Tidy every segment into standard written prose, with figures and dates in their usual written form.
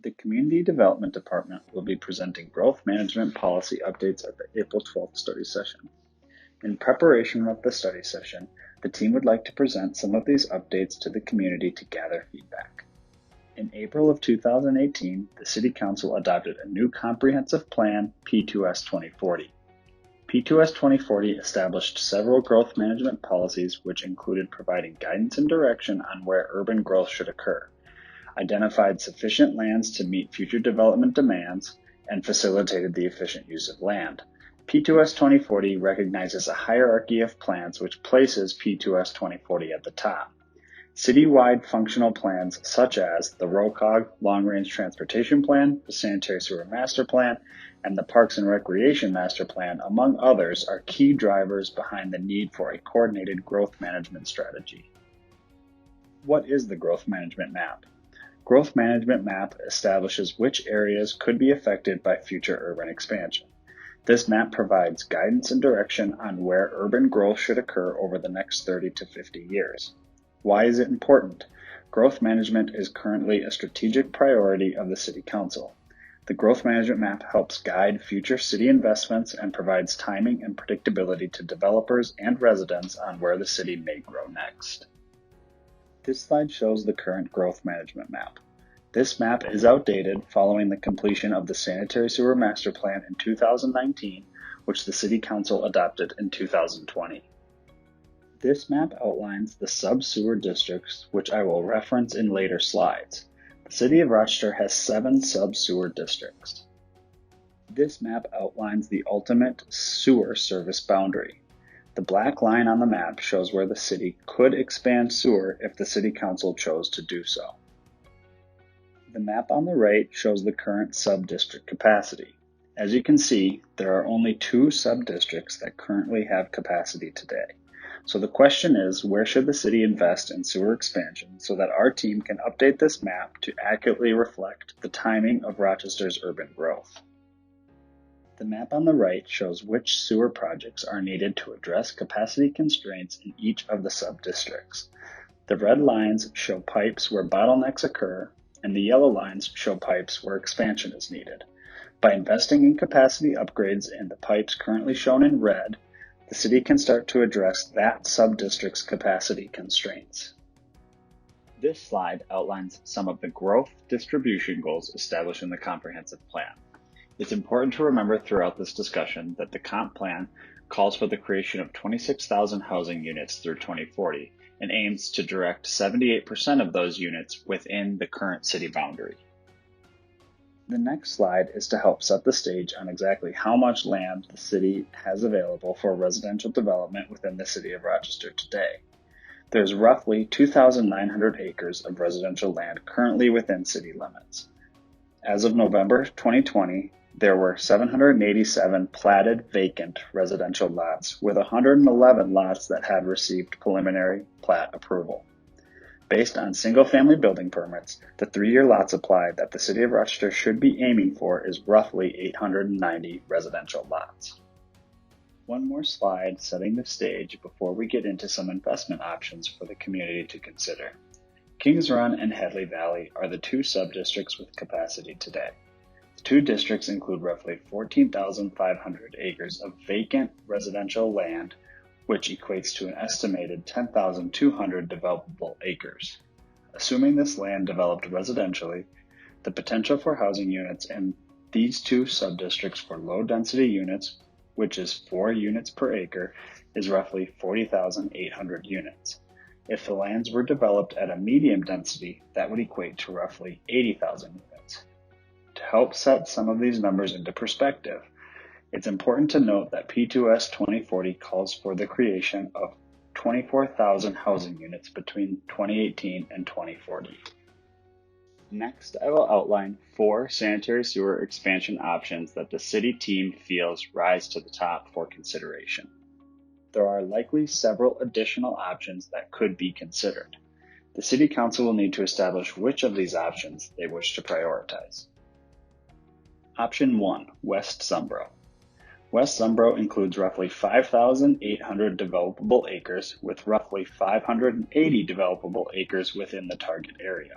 The Community Development Department will be presenting growth management policy updates at the April 12th study session. In preparation of the study session, the team would like to present some of these updates to the community to gather feedback. In April of 2018, the City Council adopted a new comprehensive plan, P2S 2040. P2S 2040 established several growth management policies which included providing guidance and direction on where urban growth should occur, identified sufficient lands to meet future development demands, and facilitated the efficient use of land. P2S 2040 recognizes a hierarchy of plans which places P2S 2040 at the top. Citywide functional plans such as the ROCOG Long Range Transportation Plan, the Sanitary Sewer Master Plan, and the Parks and Recreation Master Plan, among others, are key drivers behind the need for a coordinated growth management strategy. What is the Growth Management Map? Growth Management Map establishes which areas could be affected by future urban expansion. This map provides guidance and direction on where urban growth should occur over the next 30 to 50 years. Why is it important? Growth management is currently a strategic priority of the City Council. The Growth Management Map helps guide future city investments and provides timing and predictability to developers and residents on where the city may grow next. This slide shows the current Growth Management Map. This map is outdated following the completion of the Sanitary Sewer Master Plan in 2019, which the City Council adopted in 2020. This map outlines the sub-sewer districts, which I will reference in later slides. The City of Rochester has 7 sub-sewer districts. This map outlines the ultimate sewer service boundary. The black line on the map shows where the city could expand sewer if the City Council chose to do so. The map on the right shows the current sub-district capacity. As you can see, there are only 2 sub-districts that currently have capacity today. So the question is, where should the city invest in sewer expansion so that our team can update this map to accurately reflect the timing of Rochester's urban growth? The map on the right shows which sewer projects are needed to address capacity constraints in each of the sub-districts. The red lines show pipes where bottlenecks occur, and the yellow lines show pipes where expansion is needed. By investing in capacity upgrades in the pipes currently shown in red, the city can start to address that sub-district's capacity constraints. This slide outlines some of the growth distribution goals established in the comprehensive plan. It's important to remember throughout this discussion that the comp plan calls for the creation of 26,000 housing units through 2040 and aims to direct 78% of those units within the current city boundary. The next slide is to help set the stage on exactly how much land the city has available for residential development within the City of Rochester today. There's roughly 2,900 acres of residential land currently within city limits. As of November 2020, there were 787 platted vacant residential lots, with 111 lots that had received preliminary plat approval. Based on single-family building permits, the 3-year lot supply that the City of Rochester should be aiming for is roughly 890 residential lots. One more slide setting the stage before we get into some investment options for the community to consider. Kings Run and Headley Valley are the 2 sub-districts with capacity today. The 2 districts include roughly 14,500 acres of vacant residential land, which equates to an estimated 10,200 developable acres. Assuming this land developed residentially, the potential for housing units in these 2 sub-districts for low-density units, which is 4 units per acre, is roughly 40,800 units. If the lands were developed at a medium density, that would equate to roughly 80,000 units. To help set some of these numbers into perspective, it's important to note that P2S 2040 calls for the creation of 24,000 housing units between 2018 and 2040. Next, I will outline 4 sanitary sewer expansion options that the city team feels rise to the top for consideration. There are likely several additional options that could be considered. The City Council will need to establish which of these options they wish to prioritize. Option 1, West Sumbro. West Sumbro includes roughly 5,800 developable acres, with roughly 580 developable acres within the target area.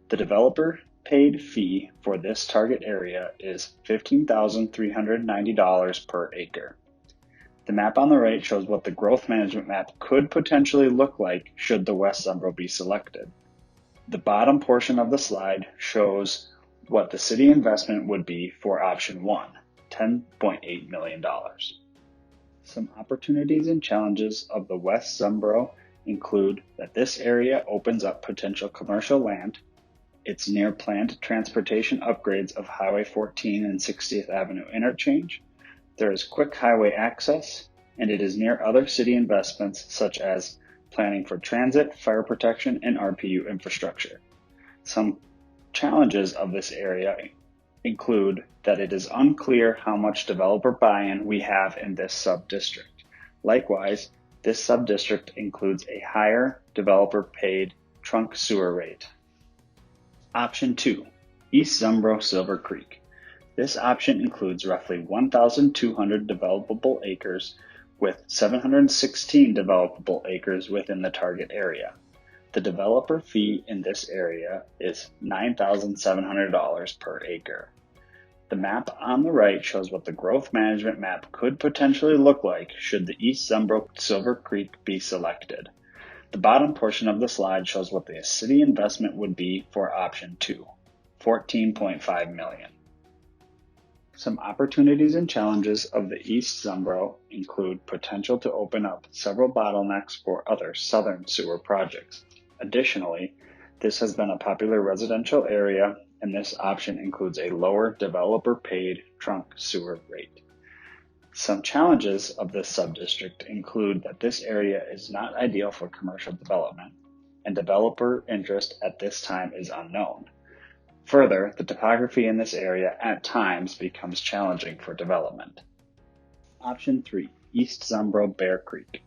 The developer paid fee for this target area is $15,390 per acre. The map on the right shows what the growth management map could potentially look like should the West Zumbro be selected. The bottom portion of the slide shows what the city investment would be for option 1, $10.8 million. Some opportunities and challenges of the West Zumbro include that this area opens up potential commercial land, it's near planned transportation upgrades of Highway 14 and 60th Avenue interchange, there is quick highway access, and it is near other city investments such as planning for transit, fire protection, and RPU infrastructure. Some challenges of this area include that it is unclear how much developer buy-in we have in this sub-district. Likewise, this sub-district includes a higher developer-paid trunk sewer rate. Option 2, East Zumbro Silver Creek. This option includes roughly 1,200 developable acres with 716 developable acres within the target area. The developer fee in this area is $9,700 per acre. The map on the right shows what the growth management map could potentially look like should the East Zumbro Silver Creek be selected. The bottom portion of the slide shows what the city investment would be for option 2, $14.5 million. Some opportunities and challenges of the East Zumbro include potential to open up several bottlenecks for other southern sewer projects. Additionally, this has been a popular residential area, and this option includes a lower developer-paid trunk sewer rate. Some challenges of this subdistrict include that this area is not ideal for commercial development, and developer interest at this time is unknown. Further, the topography in this area at times becomes challenging for development. Option 3, East Zumbro Bear Creek.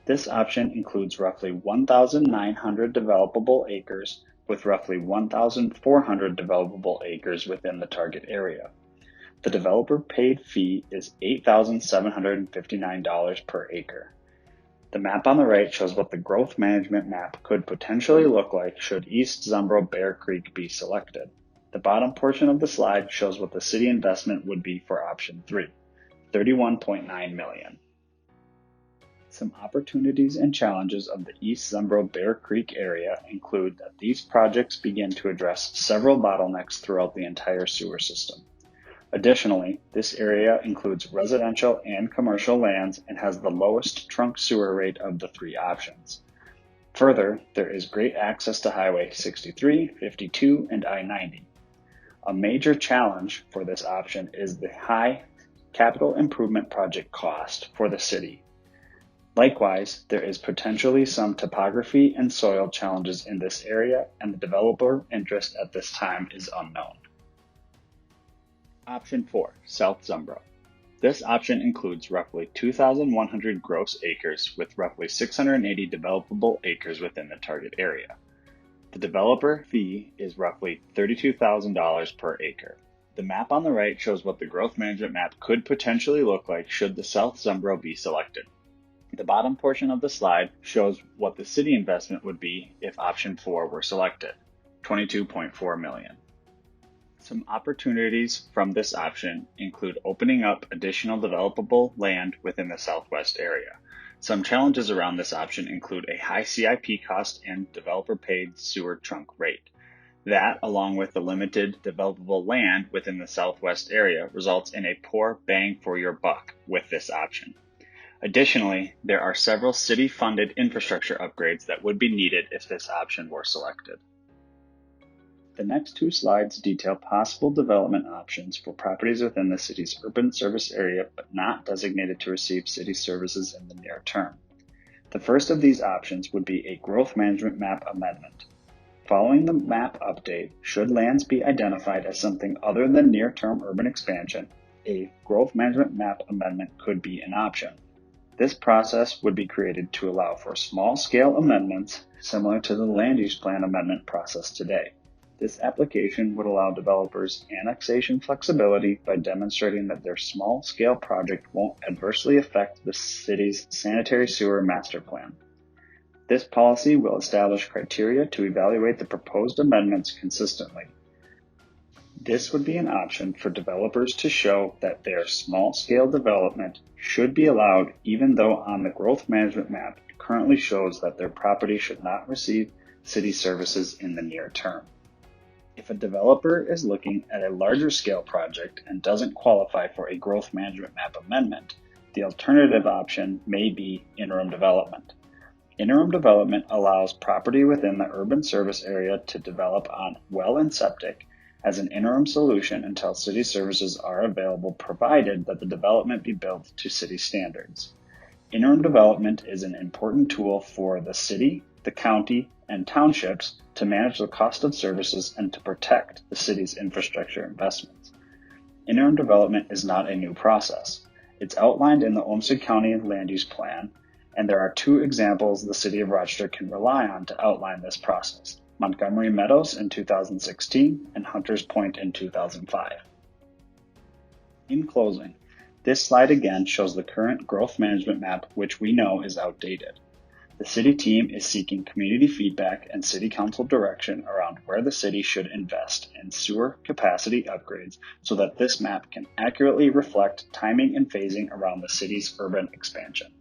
This option includes roughly 1,900 developable acres with roughly 1,400 developable acres within the target area. The developer paid fee is $8,759 per acre. The map on the right shows what the growth management map could potentially look like should East Zumbro Bear Creek be selected. The bottom portion of the slide shows what the city investment would be for option 3, $31.9 million. Some opportunities and challenges of the East Zumbro Bear Creek area include that these projects begin to address several bottlenecks throughout the entire sewer system. Additionally, this area includes residential and commercial lands and has the lowest trunk sewer rate of the 3 options. Further, there is great access to Highway 63, 52, and I-90. A major challenge for this option is the high capital improvement project cost for the city. Likewise, there is potentially some topography and soil challenges in this area, and the developer interest at this time is unknown. Option 4, South Zumbro. This option includes roughly 2,100 gross acres with roughly 680 developable acres within the target area. The developer fee is roughly $32,000 per acre. The map on the right shows what the growth management map could potentially look like should the South Zumbro be selected. The bottom portion of the slide shows what the city investment would be if option 4 were selected, $22.4 million. Some opportunities from this option include opening up additional developable land within the southwest area. Some challenges around this option include a high CIP cost and developer-paid sewer trunk rate. That, along with the limited developable land within the southwest area, results in a poor bang for your buck with this option. Additionally, there are several city-funded infrastructure upgrades that would be needed if this option were selected. The next 2 slides detail possible development options for properties within the city's urban service area but not designated to receive city services in the near term. The first of these options would be a growth management map amendment. Following the map update, should lands be identified as something other than near-term urban expansion, a growth management map amendment could be an option. This process would be created to allow for small-scale amendments similar to the land use plan amendment process today. This application would allow developers annexation flexibility by demonstrating that their small-scale project won't adversely affect the city's Sanitary Sewer Master Plan. This policy will establish criteria to evaluate the proposed amendments consistently. This would be an option for developers to show that their small-scale development should be allowed even though on the growth management map it currently shows that their property should not receive city services in the near term. If a developer is looking at a larger scale project and doesn't qualify for a growth management map amendment, the alternative option may be interim development. Interim development allows property within the urban service area to develop on well and septic as an interim solution until city services are available, provided that the development be built to city standards. Interim development is an important tool for the city, the county, and townships to manage the cost of services and to protect the city's infrastructure investments. Interim development is not a new process. It's outlined in the Olmsted County Land Use Plan, and there are two examples the City of Rochester can rely on to outline this process: Montgomery Meadows in 2016 and Hunters Point in 2005. In closing, this slide again shows the current growth management map, which we know is outdated. The city team is seeking community feedback and city council direction around where the city should invest in sewer capacity upgrades so that this map can accurately reflect timing and phasing around the city's urban expansion.